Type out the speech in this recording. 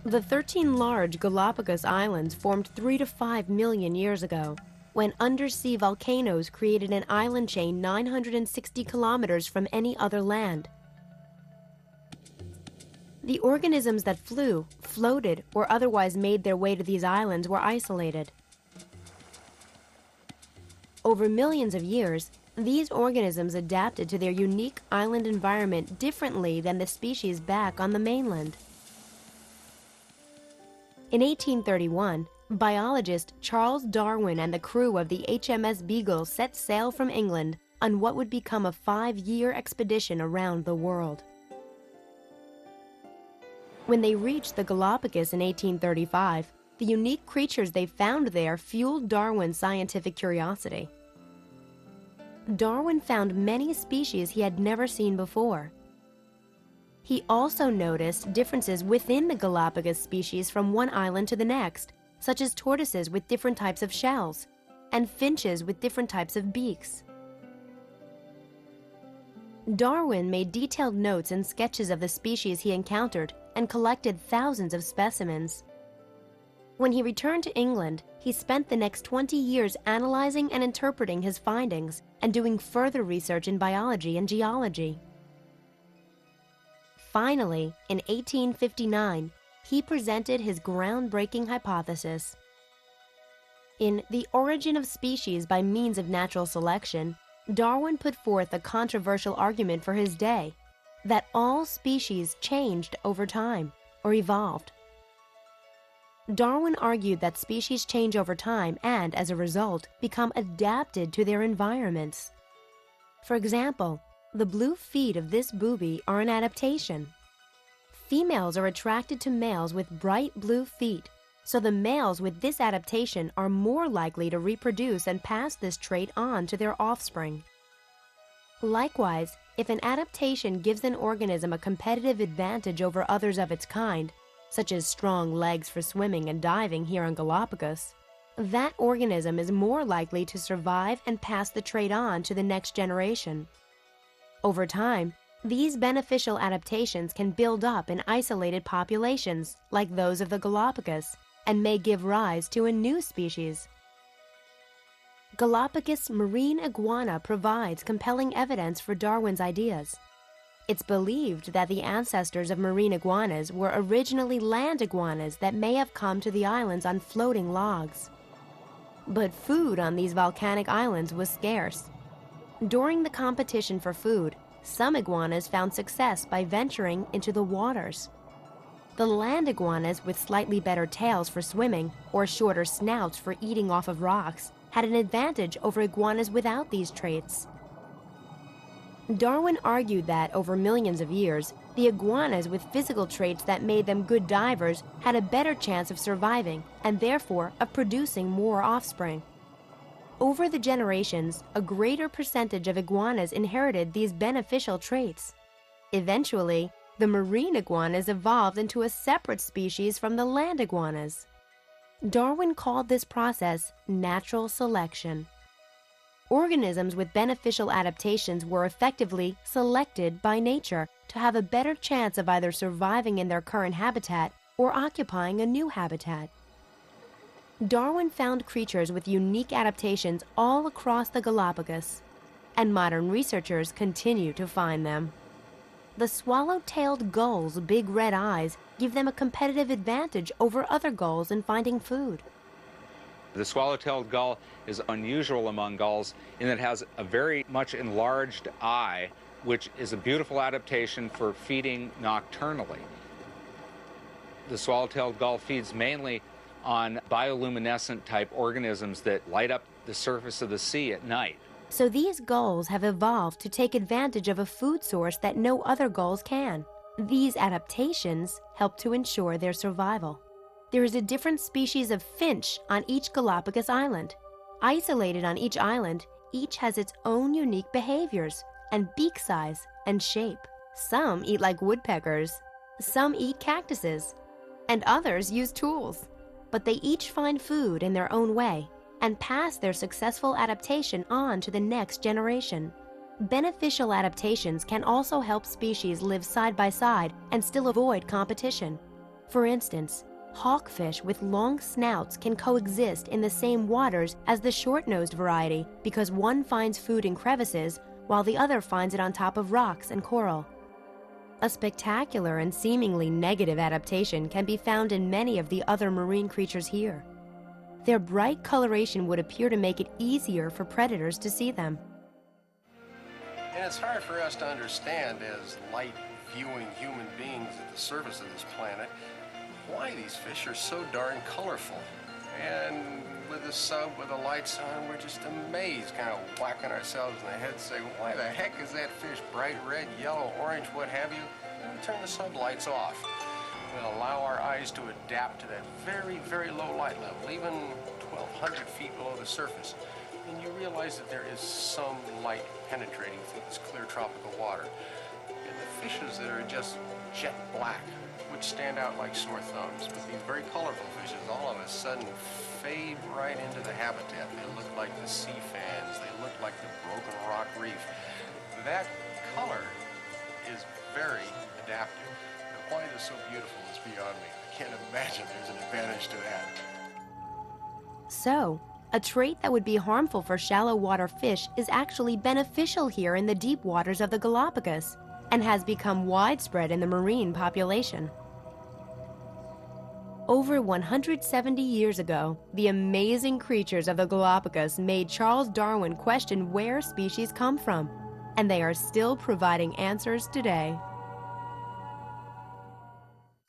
The 13 large Galapagos Islands formed 3 to 5 million years ago, when undersea volcanoes created an island chain 960 kilometers from any other land. The organisms that flew, floated, or otherwise made their way to these islands were isolated. Over millions of years, these organisms adapted to their unique island environment differently than the species back on the mainland. In 1831, biologist Charles Darwin and the crew of the HMS Beagle set sail from England on what would become a 5-year expedition around the world. When they reached the Galapagos in 1835, the unique creatures they found there fueled Darwin's scientific curiosity. Darwin found many species he had never seen before. He also noticed differences within the Galapagos species from one island to the next, such as tortoises with different types of shells and finches with different types of beaks. Darwin made detailed notes and sketches of the species he encountered and collected thousands of specimens. When he returned to England, he spent the next 20 years analyzing and interpreting his findings and doing further research in biology and geology. Finally, in 1859, he presented his groundbreaking hypothesis. In The Origin of Species by Means of Natural Selection, Darwin put forth a controversial argument for his day, that all species changed over time, or evolved. Darwin argued that species change over time and, as a result, become adapted to their environments. For example, the blue feet of this booby are an adaptation. Females are attracted to males with bright blue feet, so the males with this adaptation are more likely to reproduce and pass this trait on to their offspring. Likewise, if an adaptation gives an organism a competitive advantage over others of its kind, such as strong legs for swimming and diving here on Galapagos, that organism is more likely to survive and pass the trait on to the next generation. Over time, these beneficial adaptations can build up in isolated populations, like those of the Galapagos, and may give rise to a new species. Galapagos marine iguana provides compelling evidence for Darwin's ideas. It's believed that the ancestors of marine iguanas were originally land iguanas that may have come to the islands on floating logs. But food on these volcanic islands was scarce. During the competition for food, some iguanas found success by venturing into the waters. The land iguanas with slightly better tails for swimming or shorter snouts for eating off of rocks had an advantage over iguanas without these traits. Darwin argued that over millions of years, the iguanas with physical traits that made them good divers had a better chance of surviving and therefore of producing more offspring. Over the generations, a greater percentage of iguanas inherited these beneficial traits. Eventually, the marine iguanas evolved into a separate species from the land iguanas. Darwin called this process natural selection. Organisms with beneficial adaptations were effectively selected by nature to have a better chance of either surviving in their current habitat or occupying a new habitat. Darwin found creatures with unique adaptations all across the Galapagos, and modern researchers continue to find them. The swallow-tailed gull's big red eyes give them a competitive advantage over other gulls in finding food. The swallow-tailed gull is unusual among gulls in that it has a very much enlarged eye, which is a beautiful adaptation for feeding nocturnally. The swallow-tailed gull feeds mainly on bioluminescent type organisms that light up the surface of the sea at night. So these gulls have evolved to take advantage of a food source that no other gulls can. These adaptations help to ensure their survival. There is a different species of finch on each Galapagos island. Isolated on each island, each has its own unique behaviors and beak size and shape. Some eat like woodpeckers, some eat cactuses, and others use tools. But they each find food in their own way and pass their successful adaptation on to the next generation. Beneficial adaptations can also help species live side by side and still avoid competition. For instance, hawkfish with long snouts can coexist in the same waters as the short-nosed variety because one finds food in crevices while the other finds it on top of rocks and coral. A spectacular and seemingly negative adaptation can be found in many of the other marine creatures here. Their bright coloration would appear to make it easier for predators to see them. And it's hard for us to understand as light-viewing human beings at the surface of this planet why these fish are so darn colorful. And with the sub, with the lights on, we're just amazed, kind of whacking ourselves in the head, saying, why the heck is that fish bright red, yellow, orange, what have you? And we turn the sub lights off. We'll allow our eyes to adapt to that very, very low light level, even 1,200 feet below the surface. And you realize that there is some light penetrating through this clear tropical water. And the fishes that are just jet black would stand out like sore thumbs. But these very colorful fishes all of a sudden fade right into the habitat. They look like the sea fans. They look like the broken rock reef. That color is very adaptive. Now, why it is so beautiful is beyond me. I can't imagine there's an advantage to that. So, a trait that would be harmful for shallow water fish is actually beneficial here in the deep waters of the Galapagos and has become widespread in the marine population. Over 170 years ago, the amazing creatures of the Galapagos made Charles Darwin question where species come from, and they are still providing answers today.